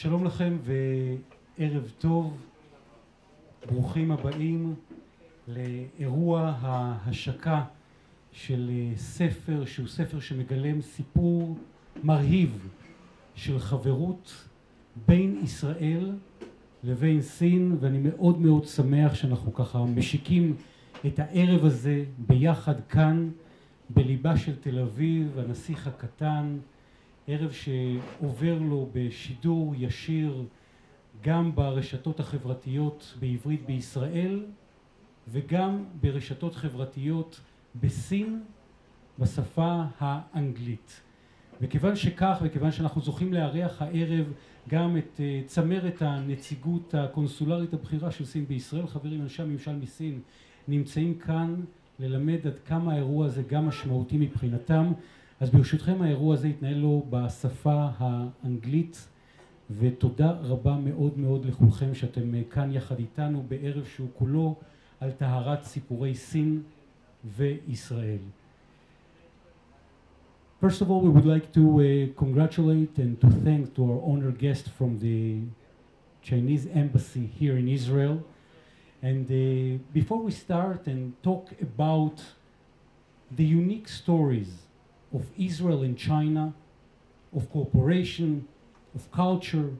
שלום לכם וערב טוב, ברוכים הבאים לאירוע ההשקה של ספר שהוא ספר שמגלם סיפור מרהיב של חברות בין ישראל לבין סין, ואני מאוד מאוד שמח שאנחנו ככה משיקים את הערב הזה ביחד כאן בליבה של תל אביב, הנסיך הקטן, ערב שעובר לו בשידור ישיר גם ברשתות החברתיות בעברית בישראל וגם ברשתות חברתיות בסין בשפה האנגלית. וכיוון שכך, וכיוון שאנחנו זוכים לארח הערב גם את צמרת הנציגות הקונסולרית הבכירה של סין בישראל, חברים אנשי הממשל מסין נמצאים כאן ללמד עד כמה האירוע הזה גם משמעותי מבחינתם. אז ברשותכם האירוע הזה יתנהל לו בשפה האנגלית, ותודה רבה מאוד מאוד לכולכם שאתם כאן יחד איתנו בערב שהוא כולו על טהרת סיפורי סין וישראל. First of all, we would like to congratulate and to thank to our honored guest from the Chinese embassy here in Israel. And before we start and talk about the unique stories of Israel and China, of cooperation, of culture,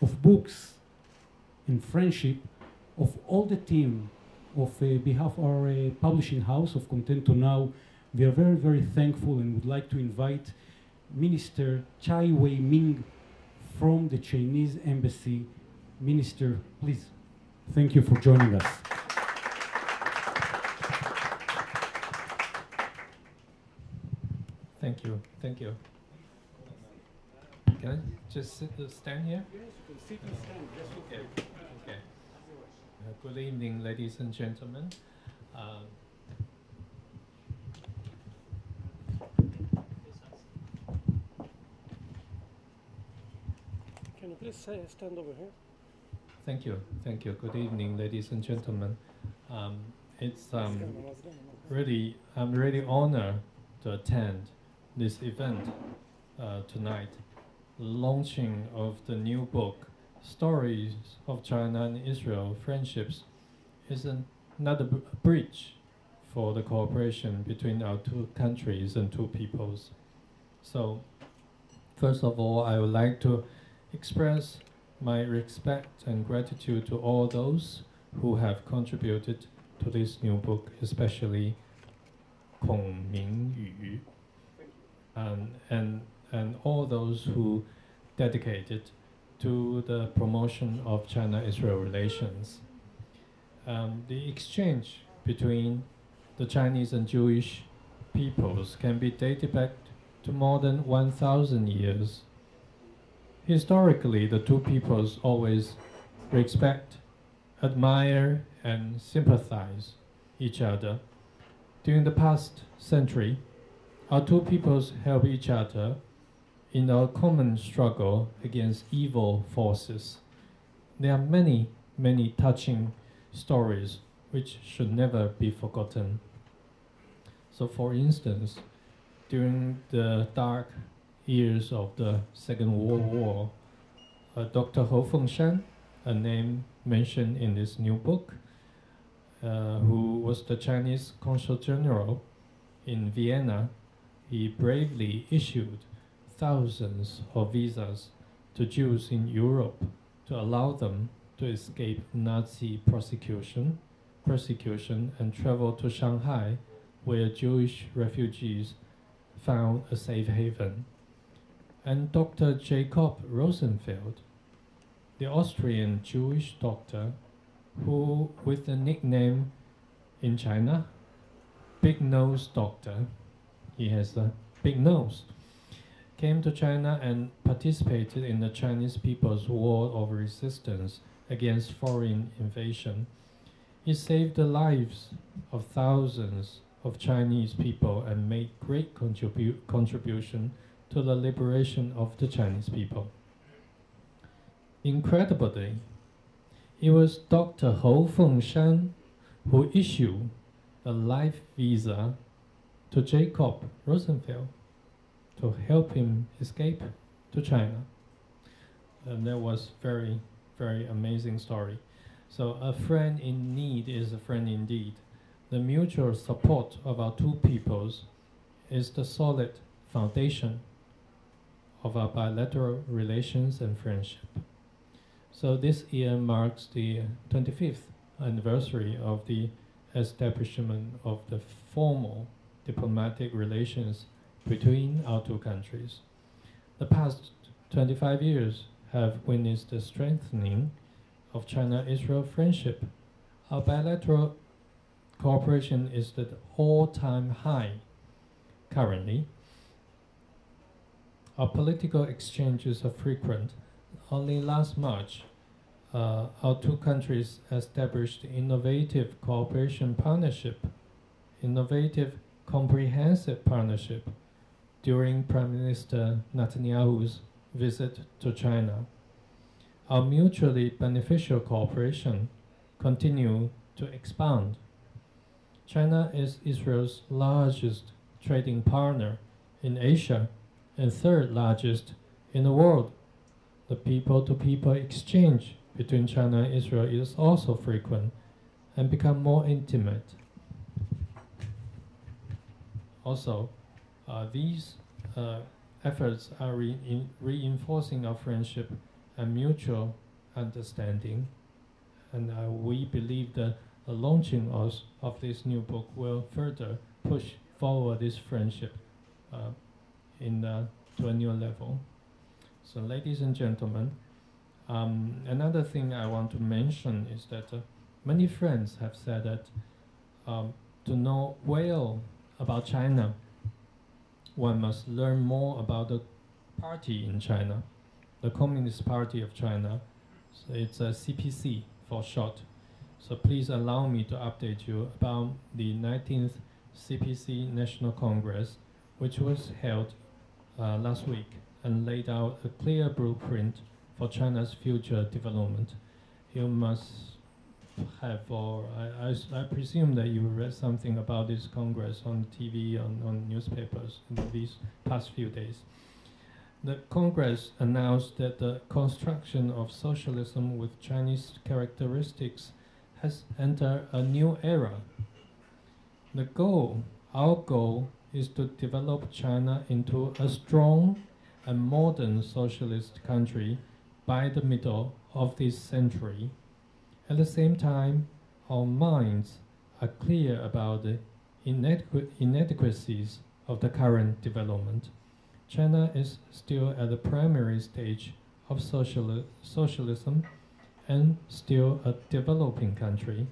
of books and friendship, of all the team of behalf of our publishing house of ContentoNow, we are very, very thankful and would like to invite Minister Chai Wei-ming from the Chinese embassy. Minister, please. Thank you for joining us. Thank you. Thank you. Can I just stand here? Yes, you can sit and stand. Yes, okay. Okay. Good evening, ladies and gentlemen. Can you please stand over here? Thank you. Thank you. Good evening, ladies and gentlemen. It's I'm really honored to attend this event tonight, launching of the new book, Stories of China and Israel Friendships, is another bridge for the cooperation between our two countries and two peoples. So, first of all, I would like to express my respect and gratitude to all those who have contributed to this new book, especially Kong Mingyu, and all those who dedicated to the promotion of China-Israel relations. The exchange between the Chinese and Jewish peoples can be dated back to more than 1,000 years. Historically, the two peoples always respect, admire, and sympathize each other. During the past century, our two peoples help each other in our common struggle against evil forces. There are many, many touching stories which should never be forgotten. So, for instance, during the dark years of the Second World War, Dr. Hou Fengshan, a name mentioned in this new book, who was the Chinese Consul General in Vienna, he bravely issued thousands of visas to Jews in Europe to allow them to escape Nazi persecution and travel to Shanghai, where Jewish refugees found a safe haven. And Dr. Jacob Rosenfeld, the Austrian Jewish doctor, who, with the nickname in China, Big Nose Doctor, he has a big nose, came to China and participated in the Chinese people's war of resistance against foreign invasion. He saved the lives of thousands of Chinese people and made great contribution to the liberation of the Chinese people. Incredibly, it was Dr. Hou Fengshan who issued a life visa to Jacob Rosenfeld to help him escape to China. And that was very, very amazing story. So a friend in need is a friend indeed. The mutual support of our two peoples is the solid foundation of our bilateral relations and friendship. So this year marks the 25th anniversary of the establishment of the formal diplomatic relations between our two countries. The past 25 years have witnessed the strengthening of China-Israel friendship. Our bilateral cooperation is at all-time high currently. Our political exchanges are frequent. Only last March, our two countries established innovative cooperation partnership, innovative comprehensive partnership during Prime Minister Netanyahu's visit to China. Our mutually beneficial cooperation continue to expand. China is Israel's largest trading partner in Asia and third largest in the world. The people-to-people exchange between China and Israel is also frequent and become more intimate. Also, these efforts are reinforcing our friendship and mutual understanding, and we believe that the launching of this new book will further push forward this friendship to a new level. So, ladies and gentlemen, another thing I want to mention is that many friends have said that to know well about China, one must learn more about the party in China, the Communist Party of China. So it's a CPC for short. So please allow me to update you about the 19th CPC National Congress, which was held last week and laid out a clear blueprint for China's future development. You must have, or I presume that you read something about this Congress on TV, on newspapers in these past few days. The Congress announced that the construction of socialism with Chinese characteristics has entered a new era. Our goal is to develop China into a strong and modern socialist country by the middle of this century. At the same time, our minds are clear about the inadequacies of the current development. China is still at the primary stage of socialism and still a developing country.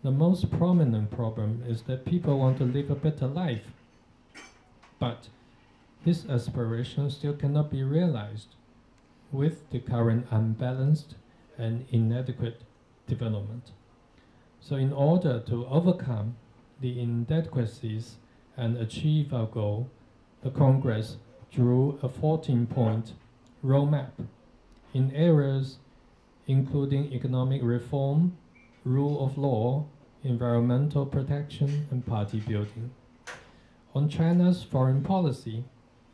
The most prominent problem is that people want to live a better life, but this aspiration still cannot be realized with the current unbalanced and inadequate development. So in order to overcome the inadequacies and achieve our goal, the Congress drew a 14-point roadmap in areas including economic reform, rule of law, environmental protection, and party building. On China's foreign policy,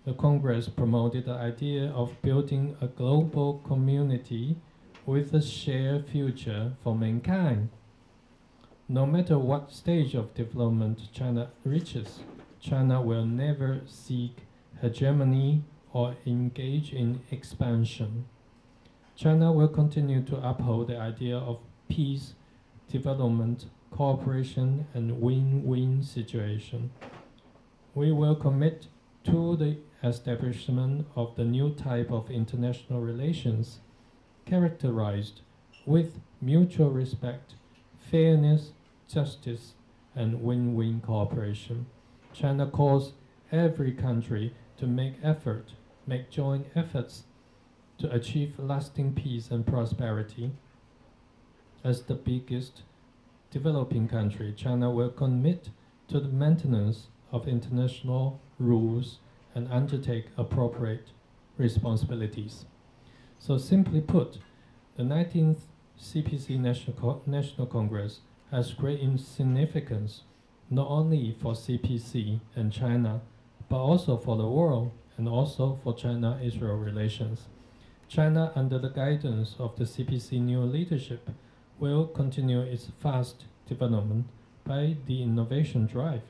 the Congress promoted the idea of building a global community with a shared future for mankind. No matter what stage of development China reaches, China will never seek hegemony or engage in expansion. China will continue to uphold the idea of peace, development, cooperation, and win-win situation. We will commit to the establishment of the new type of international relations characterized with mutual respect, fairness, justice, and win-win cooperation. China calls every country to make joint efforts to achieve lasting peace and prosperity. As the biggest developing country, China will commit to the maintenance of international rules and undertake appropriate responsibilities. So simply put, the 19th CPC National Congress has great significance not only for CPC and China, but also for the world and also for China-Israel relations. China, under the guidance of the CPC new leadership, will continue its fast development by the innovation drive.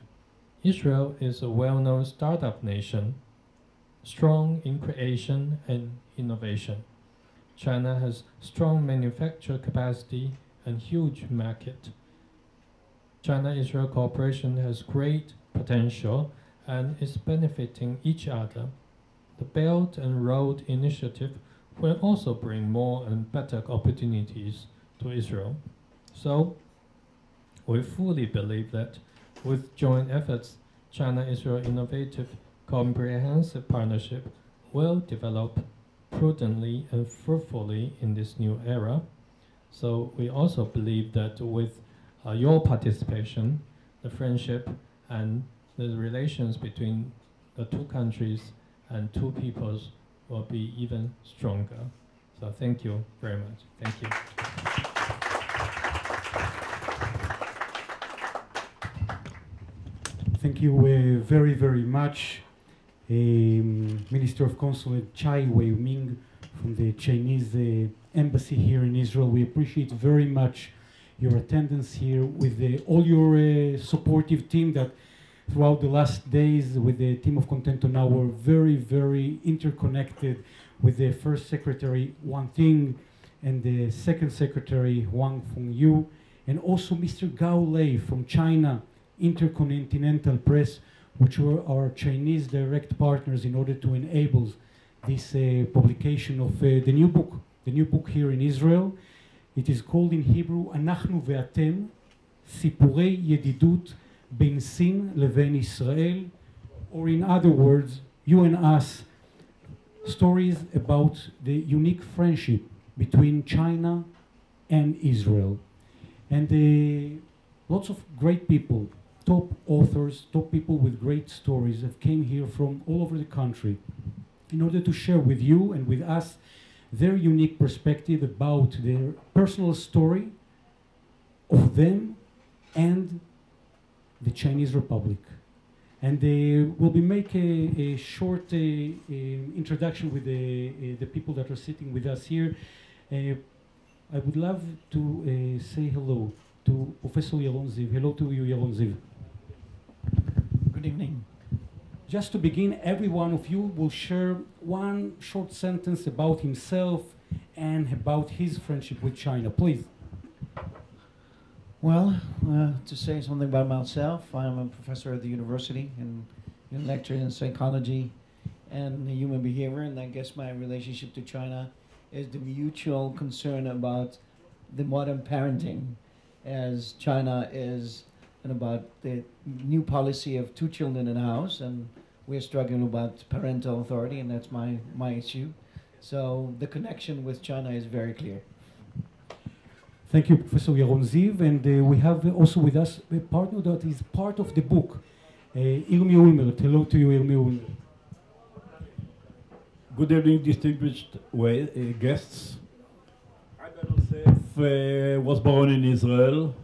Israel is a well-known startup nation, strong in creation and innovation. China has strong manufacture capacity and huge market. China-Israel cooperation has great potential and is benefiting each other. The Belt and Road Initiative will also bring more and better opportunities to Israel. So, we fully believe that with joint efforts, China-Israel innovative comprehensive partnership will develop prudently and fruitfully in this new era. So we also believe that with your participation, the friendship and the relations between the two countries and two peoples will be even stronger. So thank you very much. Thank you. Thank you very, very much, Minister of Consulate Chai Wei-Ming from the Chinese Embassy here in Israel. We appreciate very much your attendance here with all your supportive team that throughout the last days with the team of ContentoNow were very, very interconnected with the first secretary, Wang Ting, and the second secretary, Wang Fengyu, and also Mr. Gao Lei from China Intercontinental Press, which were our Chinese direct partners in order to enable this publication of the new book here in Israel. It is called in Hebrew, אנחנו ואתם, סיפורי ידידות בין סין לבין ישראל, or in other words, you and us, stories about the unique friendship between China and Israel. And lots of great people, top authors, top people with great stories have came here from all over the country in order to share with you and with us their unique perspective about their personal story of them and the Chinese Republic. And we'll be make a short introduction with the people that are sitting with us here. I would love to say hello to Professor Yaron Ziv. Hello to you, Yaron Ziv. Good evening. Just to begin, every one of you will share one short sentence about himself and about his friendship with China. Please. Well, to say something about myself, I'm a professor at the university and lecture in psychology and human behavior, and I guess my relationship to China is the mutual concern about the modern parenting as China is, and about the new policy of 2 children in a house, and we're struggling about parental authority, and that's my issue. So the connection with China is very clear. Thank you, Professor Yaron Ziv. And we have also with us a partner that is part of the book, Irmi Ulmer. Hello to you, Irmi Ulmer. Good evening, distinguished guests. I myself was born in Israel.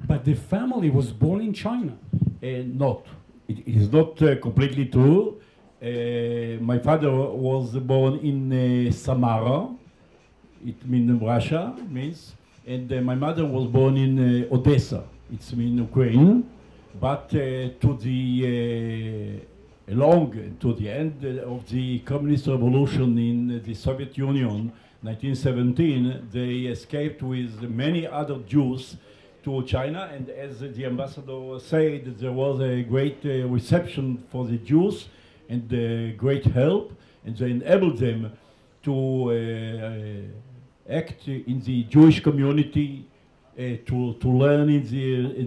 But the family was born in China. Not. It is not completely true. My father was born in Samara. It means Russia, and my mother was born in Odessa. It means Ukraine. But to the end of the communist revolution in the Soviet Union, 1917, they escaped with many other Jews to China, and as the ambassador said, there was a great reception for the Jews and great help, and they enabled them to act in the Jewish community, to learn in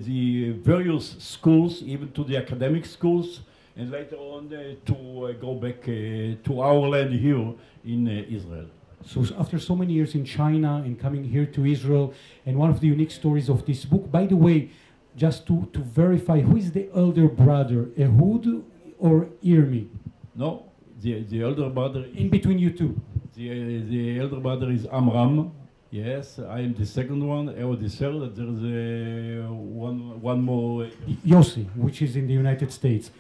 the various schools, even to the academic schools, and later on to go back to our land here in Israel. So after so many years in China and coming here to Israel, and one of the unique stories of this book, by the way, just to verify, who is the elder brother, Ehud or Irmi? No, the elder brother... In between you two? The elder brother is Amram. Yes, I am the second one, Ehud the third. There is one more... Yossi, which is in the United States.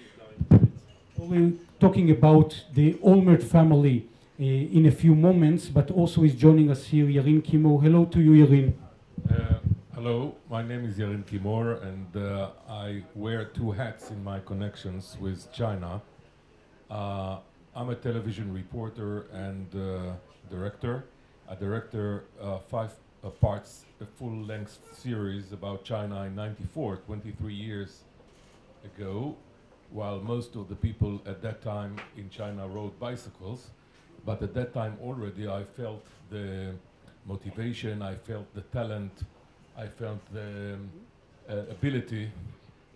We're talking about the Olmert family in a few moments, but also is joining us here, Yarin Kimo. Hello to you, Yarin. Hello, my name is Yarin Kimor, and I wear two hats in my connections with China. I'm a television reporter and director. I directed 5 parts, a full-length series about China in '94, 23 years ago, while most of the people at that time in China rode bicycles. But at that time already I felt the motivation, I felt the talent, I felt the ability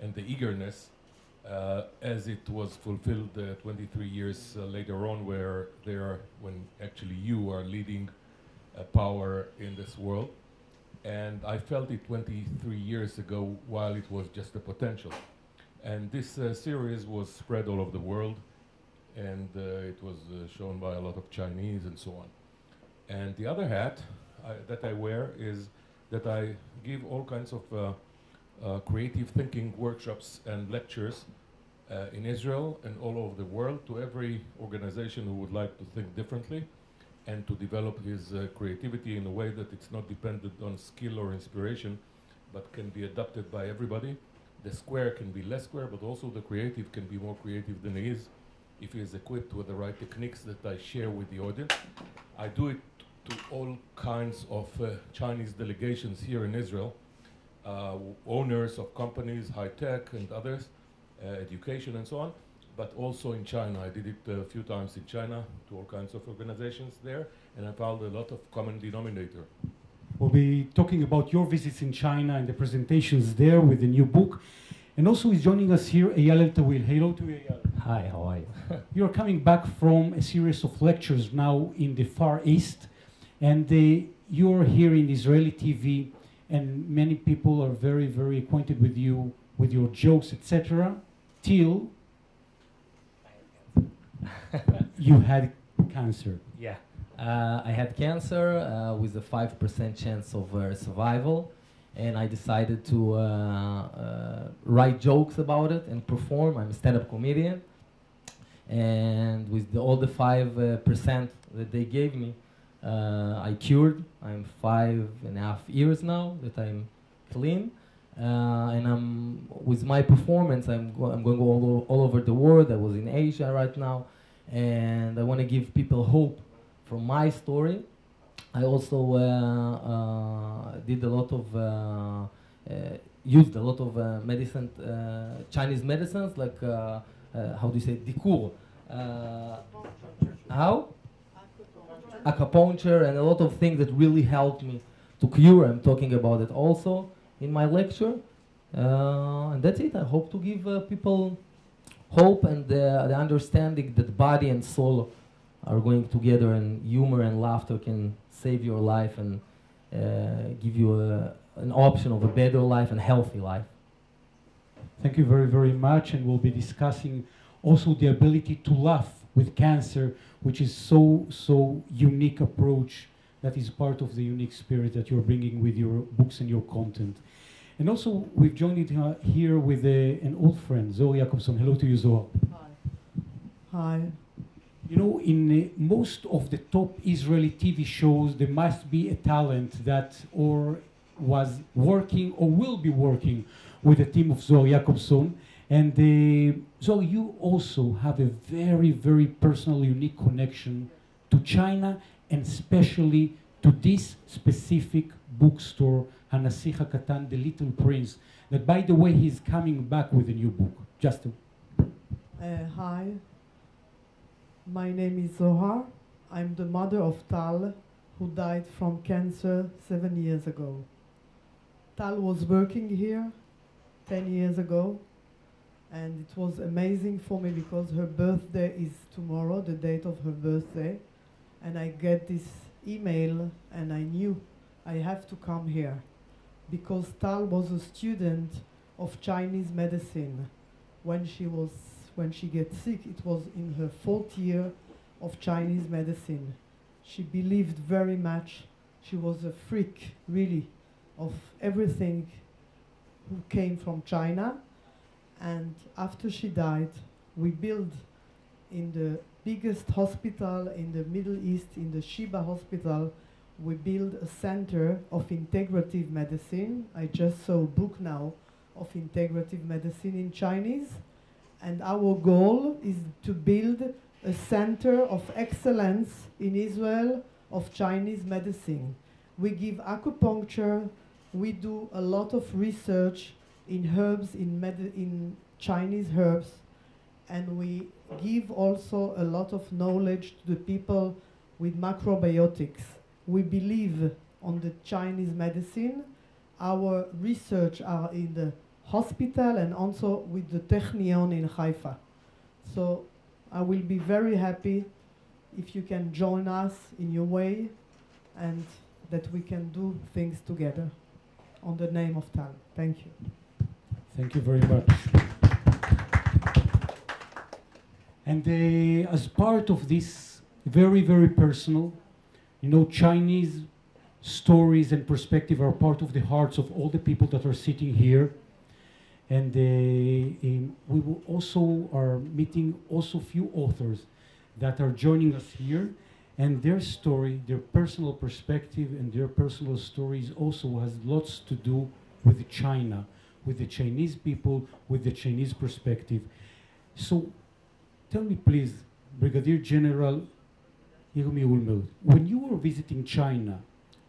and the eagerness as it was fulfilled 23 years later on, when actually you are leading power in this world. And I felt it 23 years ago while it was just a potential. And this series was spread all over the world, and it was shown by a lot of Chinese and so on. And the other hat that I wear is that I give all kinds of creative thinking workshops and lectures in Israel and all over the world to every organization who would like to think differently and to develop his creativity in a way that it's not dependent on skill or inspiration, but can be adopted by everybody. The square can be less square, but also the creative can be more creative than he is if he is equipped with the right techniques that I share with the audience. I do it to all kinds of Chinese delegations here in Israel, owners of companies, high tech and others, education and so on, but also in China. I did it a few times in China to all kinds of organizations there, and I found a lot of common denominator. We'll be talking about your visits in China and the presentations there with the new book. And also is joining us here Eyal El-Tawil. Hello to you, Eyal. Hi, how are you? You're coming back from a series of lectures now in the Far East, and you're here in Israeli TV, and many people are very, very acquainted with you, with your jokes, etc., till you had cancer. Yeah. I had cancer with a 5% chance of survival, and I decided to write jokes about it and perform. I'm a stand-up comedian, and with all the 5% that they gave me, I cured. I'm 5.5 years now that I'm clean, and I'm with my performance. I'm going all over the world. I was in Asia right now, and I want to give people hope from my story. I also did a lot of used a lot of medicine, Chinese medicines, like how do you say dikur? How? Acupuncture and a lot of things that really helped me to cure. I'm talking about it also in my lecture, and that's it. I hope to give people hope and the understanding that body and soul are going together, and humor and laughter can save your life and give you an option of a better life and healthy life. Thank you very, very much, and we'll be discussing also the ability to laugh with cancer, which is so unique approach that is part of the unique spirit that you're bringing with your books and your content. And also, we've joined it here with an old friend, Zohar Jacobson. Hello to you, Zohar. Hi. Hi. You know, in most of the top Israeli TV shows, there must be a talent that or was working or will be working with a team of Zohar Jacobson. And Zohar, you also have a very, very personal, unique connection to China, and especially to this specific bookstore, Hanasich HaKatan, The Little Prince, that, by the way, he's coming back with a new book. Just Hi. My name is Zohar. I'm the mother of Tal, who died from cancer 7 years ago. Tal was working here 10 years ago, and it was amazing for me because her birthday is tomorrow, the date of her birthday, and I get this email, and I knew I have to come here because Tal was a student of Chinese medicine. When she gets sick, it was in her 4th year of Chinese medicine. She believed very much. She was a freak, really, of everything who came from China. And after she died, we built in the biggest hospital in the Middle East, in the Sheba Hospital, we build a center of integrative medicine. I just saw a book now of integrative medicine in Chinese. And our goal is to build a center of excellence in Israel of Chinese medicine. We give acupuncture, we do a lot of research in herbs, in Chinese herbs, and we give also a lot of knowledge to the people with macrobiotics. We believe on the Chinese medicine. Our research are in the hospital and also with the Technion in Haifa. So I will be very happy if you can join us in your way and that we can do things together on the name of Tal. Thank you. Thank you very much. And as part of this very, very personal, you know, Chinese stories and perspective are part of the hearts of all the people that are sitting here. And we will also are meeting also few authors that are joining us here. And their story, their personal perspective and their personal stories also has lots to do with China, with the Chinese people, with the Chinese perspective. So tell me please, Brigadier General Yirmi Ulmer, when you were visiting China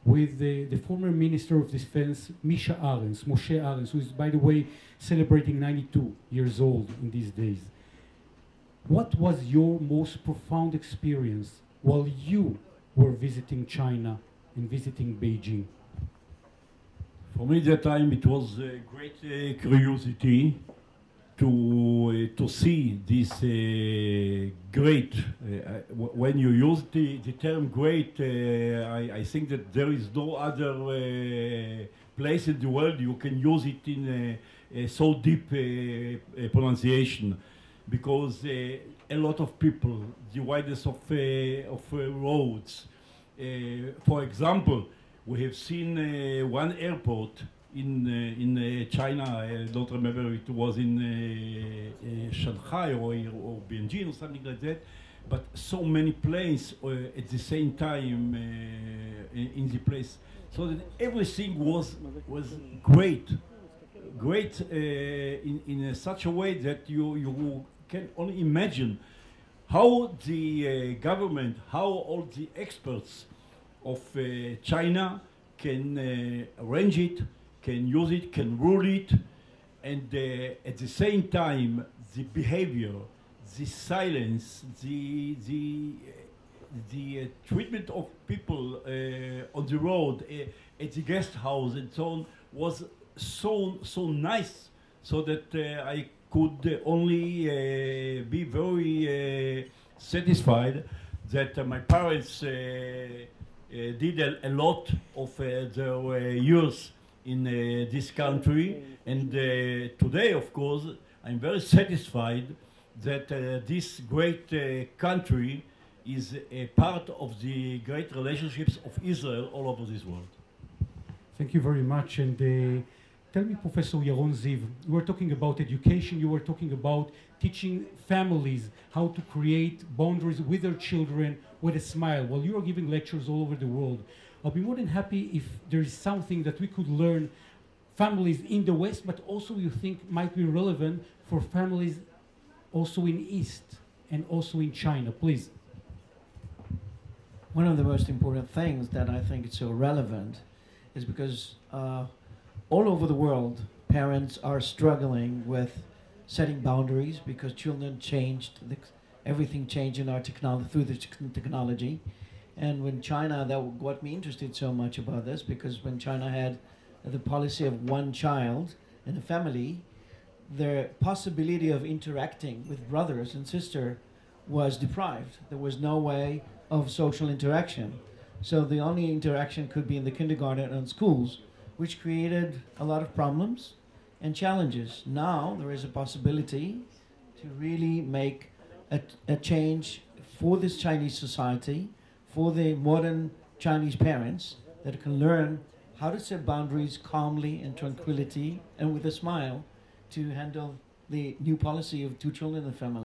with the former Minister of Defense, Moshe Arens, who is, by the way, celebrating 92 years old in these days, what was your most profound experience while you were visiting China and visiting Beijing? For me, at that time, it was a great curiosity to see this great. When you use the term great, I think that there is no other place in the world you can use it in a so deep pronunciation, because a lot of people, the widest of roads. For example, we have seen one airport in China. I don't remember if it was in Shanghai or Beijing or something like that, but so many planes at the same time in the place, so that everything was great in such a way that you can only imagine how the government, how all the experts of China can arrange it, can use it, can rule it, and at the same time, the behavior, the silence, the treatment of people on the road, at the guest house, and so on, was so nice, so that I could only be very satisfied that my parents did a lot of their years in this country, and today, of course, I'm very satisfied that this great country is a part of the great relationships of Israel all over this world. Thank you very much. And tell me, Professor Yaron Ziv, you were talking about education, you were talking about teaching families how to create boundaries with their children with a smile. While you are giving lectures all over the world, I'll be more than happy if there is something that we could learn, families in the West, but also you think might be relevant for families also in East and also in China. Please. One of the most important things that I think is so relevant is because all over the world, parents are struggling with setting boundaries because children changed, everything changed in our technology, through the technology. And when China, that got me interested so much about this, because when China had the policy of one child in a family, the possibility of interacting with brothers and sisters was deprived. There was no way of social interaction. So the only interaction could be in the kindergarten and schools, which created a lot of problems and challenges. Now there is a possibility to really make a change for this Chinese society, for the modern Chinese parents that can learn how to set boundaries calmly and tranquility and with a smile to handle the new policy of 2 children in the family.